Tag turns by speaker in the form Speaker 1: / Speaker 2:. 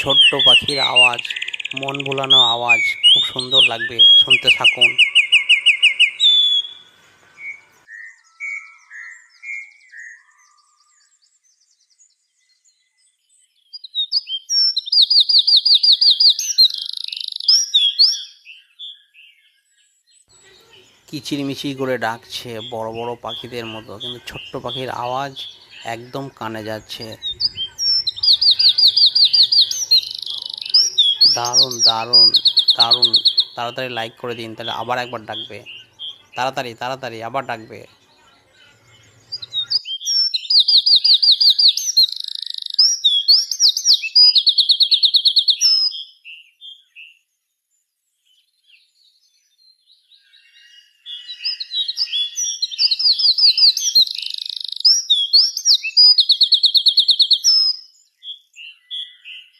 Speaker 1: ছোট্ট পাখির আওয়াজ, মন ভোলানো আওয়াজ, খুব সুন্দর লাগবে, শুনতে থাকুন। কিচিরমিচির করে ডাকছে বড় বড় পাখিদের মতো, কিন্তু ছোট্ট পাখির আওয়াজ একদম কানে যাচ্ছে। দারুণ দারুণ দারুণ। তাড়াতাড়ি লাইক করে দিন, তাহলে আবার একবার ডাকবে। তাড়াতাড়ি তাড়াতাড়ি আবার ডাকবে।